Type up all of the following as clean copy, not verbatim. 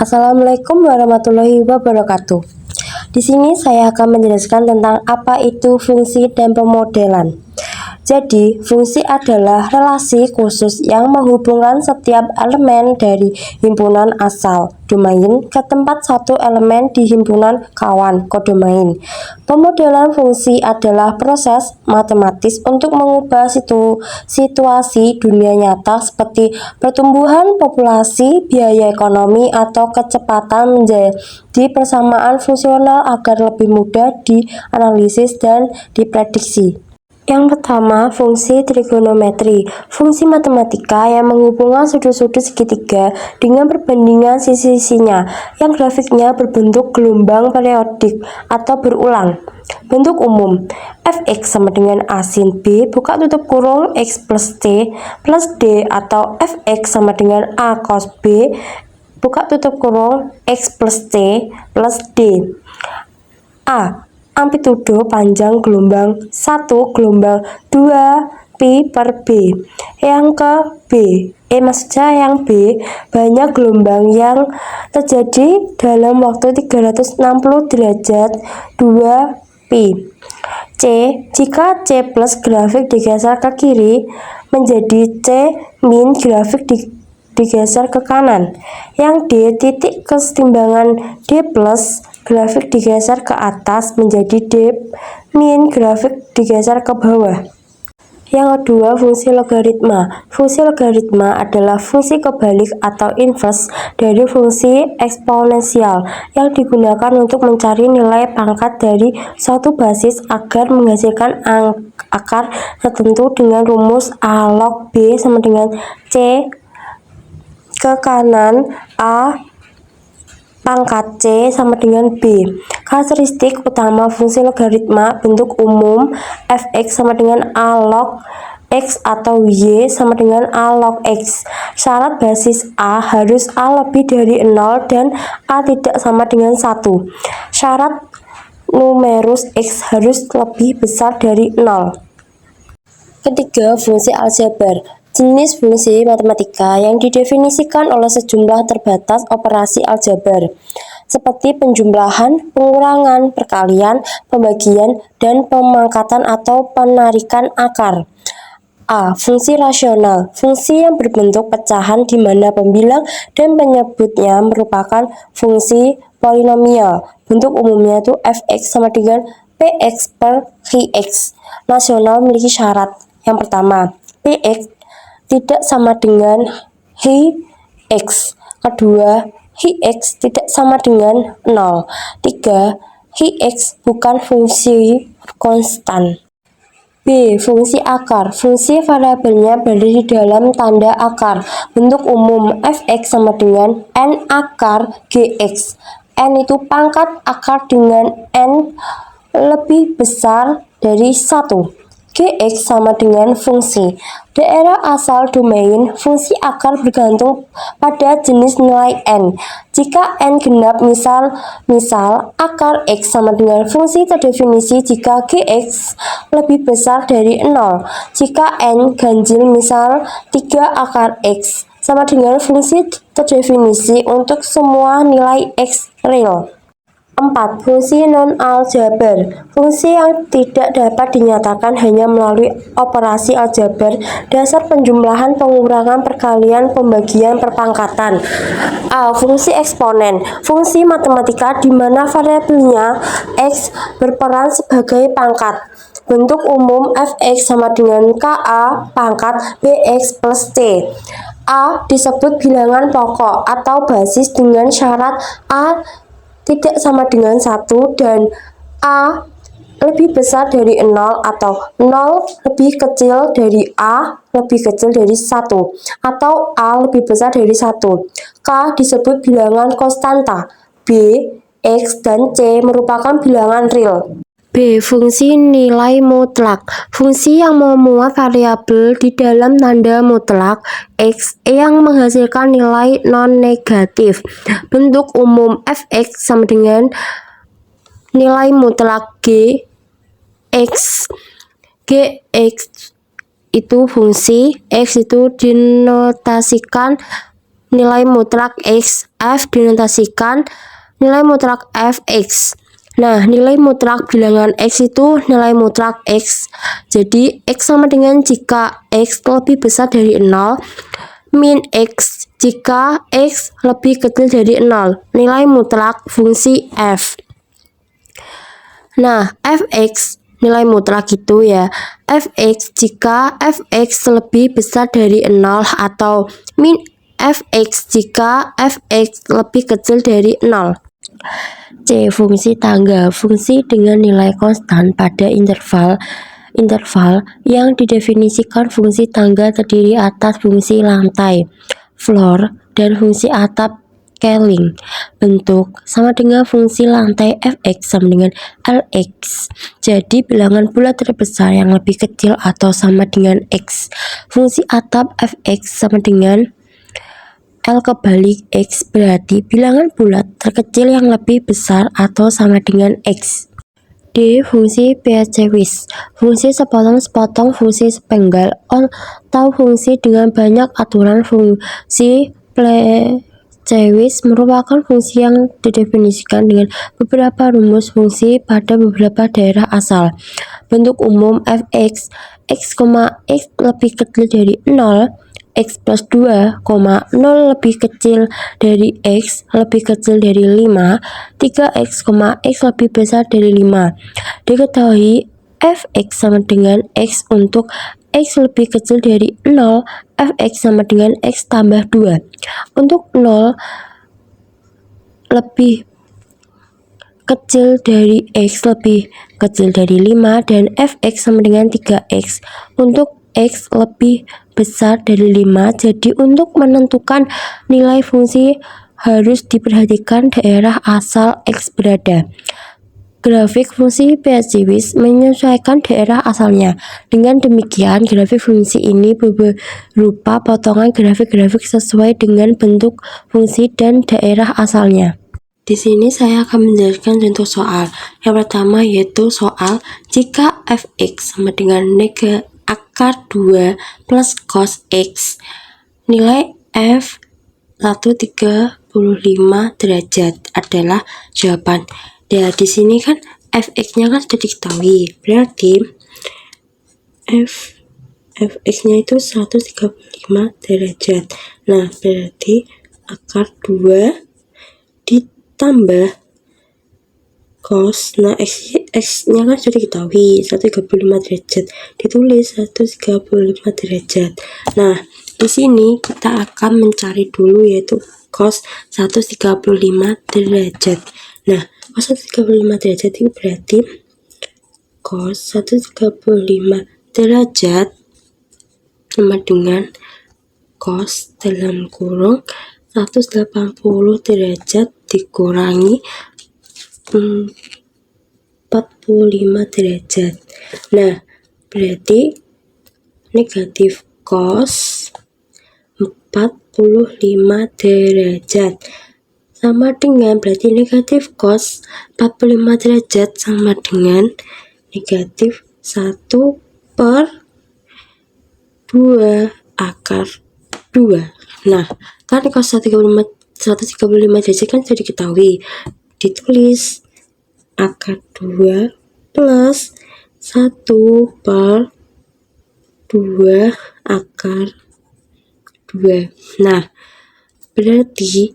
Assalamualaikum warahmatullahi wabarakatuh. Di sini saya akan menjelaskan tentang apa itu fungsi dan pemodelan. Jadi, fungsi adalah relasi khusus yang menghubungkan setiap elemen dari himpunan asal domain ke tempat satu elemen di himpunan kawan kodomain. Pemodelan fungsi adalah proses matematis untuk mengubah situasi dunia nyata seperti pertumbuhan populasi, biaya ekonomi, atau kecepatan menjadi persamaan fungsional agar lebih mudah dianalisis dan diprediksi. Yang pertama, fungsi trigonometri. Fungsi matematika yang menghubungkan sudut-sudut segitiga dengan perbandingan sisi-sisinya, yang grafiknya berbentuk gelombang periodik atau berulang. Bentuk umum, fx sama dengan a sin b buka tutup kurung x plus t plus d, atau fx sama dengan a cos b buka tutup kurung x plus t plus d. A. Amplitudo panjang gelombang 1 gelombang 2 pi per B. Yang ke B, maksudnya yang B, banyak gelombang yang terjadi dalam waktu 360 derajat 2 pi. C, jika C plus grafik digeser ke kiri menjadi C min grafik digeser ke kanan. Yang D, titik kesetimbangan D plus grafik digeser ke atas menjadi D min grafik digeser ke bawah. Yang kedua, fungsi logaritma. Fungsi logaritma adalah fungsi kebalik atau inverse dari fungsi eksponensial yang digunakan untuk mencari nilai pangkat dari suatu basis agar menghasilkan akar tertentu dengan rumus A log B sama dengan C ke kanan A pangkat C sama dengan B. Karakteristik utama fungsi logaritma: bentuk umum, fx sama dengan a log x atau y sama dengan a log x. Syarat basis a harus a lebih dari 0 dan a tidak sama dengan 1. Syarat numerus x harus lebih besar dari 0. Ketiga, fungsi aljabar. Jenis fungsi matematika yang didefinisikan oleh sejumlah terbatas operasi aljabar, seperti penjumlahan, pengurangan, perkalian, pembagian, dan pemangkatan atau penarikan akar. A. Fungsi rasional. Fungsi yang berbentuk pecahan di mana pembilang dan penyebutnya merupakan fungsi polinomial. Bentuk umumnya itu fx sama dengan px per qx. Rasional memiliki syarat. Yang pertama, px tidak sama dengan Hx. Kedua, Hx tidak sama dengan 0. 3. Hx bukan fungsi konstan. B. Fungsi akar. Fungsi variabelnya berada di dalam tanda akar. Bentuk umum, fx sama dengan n akar gx. N itu pangkat akar dengan n lebih besar dari 1. Gx sama dengan fungsi. Daerah asal domain fungsi akar bergantung pada jenis nilai n. Jika n genap, misal akar x sama dengan fungsi terdefinisi jika gx lebih besar dari 0. Jika n ganjil, misal 3 akar x sama dengan fungsi terdefinisi untuk semua nilai x real. 4. Fungsi non-aljabar. Fungsi yang tidak dapat dinyatakan hanya melalui operasi aljabar, dasar penjumlahan, pengurangan, perkalian, pembagian, perpangkatan. A. Fungsi eksponen. Fungsi matematika di mana variabelnya x berperan sebagai pangkat. Bentuk umum, fx sama dengan ka pangkat bx plus t. A disebut bilangan pokok atau basis dengan syarat a tidak sama dengan 1 dan a lebih besar dari 0 atau 0 lebih kecil dari a lebih kecil dari 1 atau a lebih besar dari 1. K disebut bilangan konstanta. B, x, dan c merupakan bilangan real. B. Fungsi nilai mutlak. Fungsi yang memuat variabel di dalam tanda mutlak x yang menghasilkan nilai non-negatif. Bentuk umum, fx sama dengan nilai mutlak g x. Gx itu fungsi, x itu dinotasikan nilai mutlak X, F dinotasikan nilai mutlak Fx. Nah, nilai mutlak bilangan X itu nilai mutlak X. Jadi, X sama dengan jika X lebih besar dari 0, min X jika X lebih kecil dari 0. Nilai mutlak fungsi F. Nah, Fx nilai mutlak itu ya Fx jika Fx lebih besar dari 0 atau min Fx jika Fx lebih kecil dari 0. C. Fungsi tangga. Fungsi dengan nilai konstan pada interval yang didefinisikan fungsi tangga terdiri atas fungsi lantai, floor, dan fungsi atap, scaling. Bentuk sama dengan fungsi lantai Fx sama dengan Lx. Jadi bilangan bulat terbesar yang lebih kecil atau sama dengan X. Fungsi atap Fx sama dengan L kebalik X, berarti bilangan bulat terkecil yang lebih besar atau sama dengan X. D. Fungsi Peirce-Weiss. Fungsi sepotong-sepotong, fungsi sepenggal, atau fungsi dengan banyak aturan. Fungsi Peirce-Weiss merupakan fungsi yang didefinisikan dengan beberapa rumus fungsi pada beberapa daerah asal. Bentuk umum Fx, x, x lebih kecil dari 0, X plus 2, 0 lebih kecil dari X lebih kecil dari 5, 3X, X lebih besar dari 5. Diketahui Fx sama dengan X untuk X lebih kecil dari 0, Fx sama dengan X tambah 2. Untuk 0 lebih kecil dari X lebih kecil dari 5 dan Fx sama dengan 3X untuk X lebih besar dari 5. Jadi untuk menentukan nilai fungsi harus diperhatikan daerah asal X berada. Grafik fungsi Peirce-Weiss menyesuaikan daerah asalnya. Dengan demikian, grafik fungsi ini berupa potongan grafik-grafik sesuai dengan bentuk fungsi dan daerah asalnya. Di sini saya akan menjelaskan contoh soal. Yang pertama yaitu soal jika Fx sama dengan akar 2 plus cos X, nilai F 135 derajat adalah jawaban. Ya, di sini kan Fx-nya kan sudah diketahui, berarti Fx-nya itu 135 derajat. Nah, berarti akar 2 ditambah cos, nah X-nya kan sudah diketahui 135 derajat, ditulis 135 derajat. Nah, di sini kita akan mencari dulu yaitu cos 135 derajat. Nah, cos 135 derajat itu berarti cos 135 derajat sama dengan cos dalam kurung 180 derajat dikurangi 45 derajat. Nah, berarti negatif cos 45 derajat sama dengan, berarti negatif cos 45 derajat sama dengan negatif 1/2 akar 2. Nah, kan cos 135 derajat kan sudah diketahui, ditulis akar 2 plus 1/2 akar 2. Nah, berarti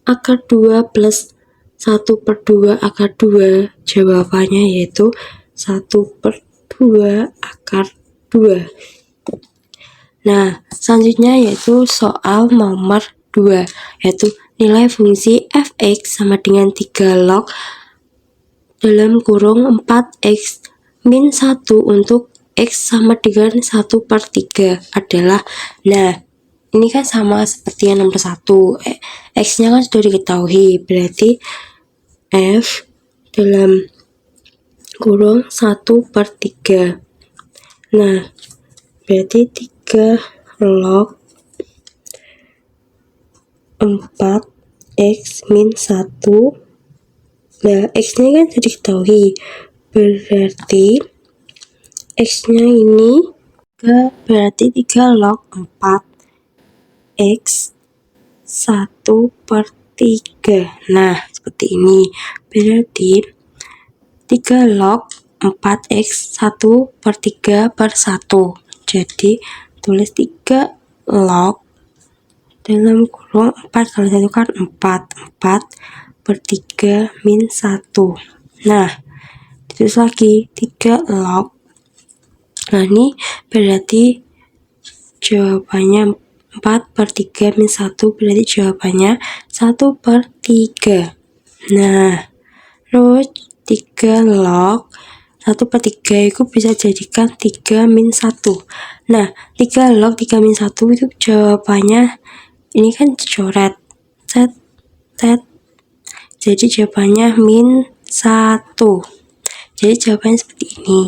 akar 2 plus 1/2 akar 2 jawabannya yaitu 1/2 akar 2. Nah, selanjutnya yaitu soal nomor 2, yaitu nilai fungsi Fx sama dengan 3 log dalam kurung 4x min 1 untuk x sama dengan 1/3 adalah. Nah, ini kan sama seperti yang nomor 1, x-nya kan sudah diketahui, berarti f dalam kurung 1/3. Nah, berarti 3 log 4x min 1. Nah, x-nya kan sudah diketahui, berarti x-nya ini berarti 3 log 4 X 1/3. Nah, seperti ini. Berarti 3 log 4X 1/3/1. Jadi, tulis 3 log dalam kurung 4 kali 1 kan 4/3 min 1. Nah, ditulis lagi 3 log. Nah, ini berarti jawabannya 4/3 min 1, berarti jawabannya 1/3. Nah, terus 3 log 1/3 itu bisa jadikan 3 min 1. Nah, 3 log 3 min 1 itu jawabannya, ini kan coret, set, jadi jawabannya min 1. Jadi jawabannya seperti ini.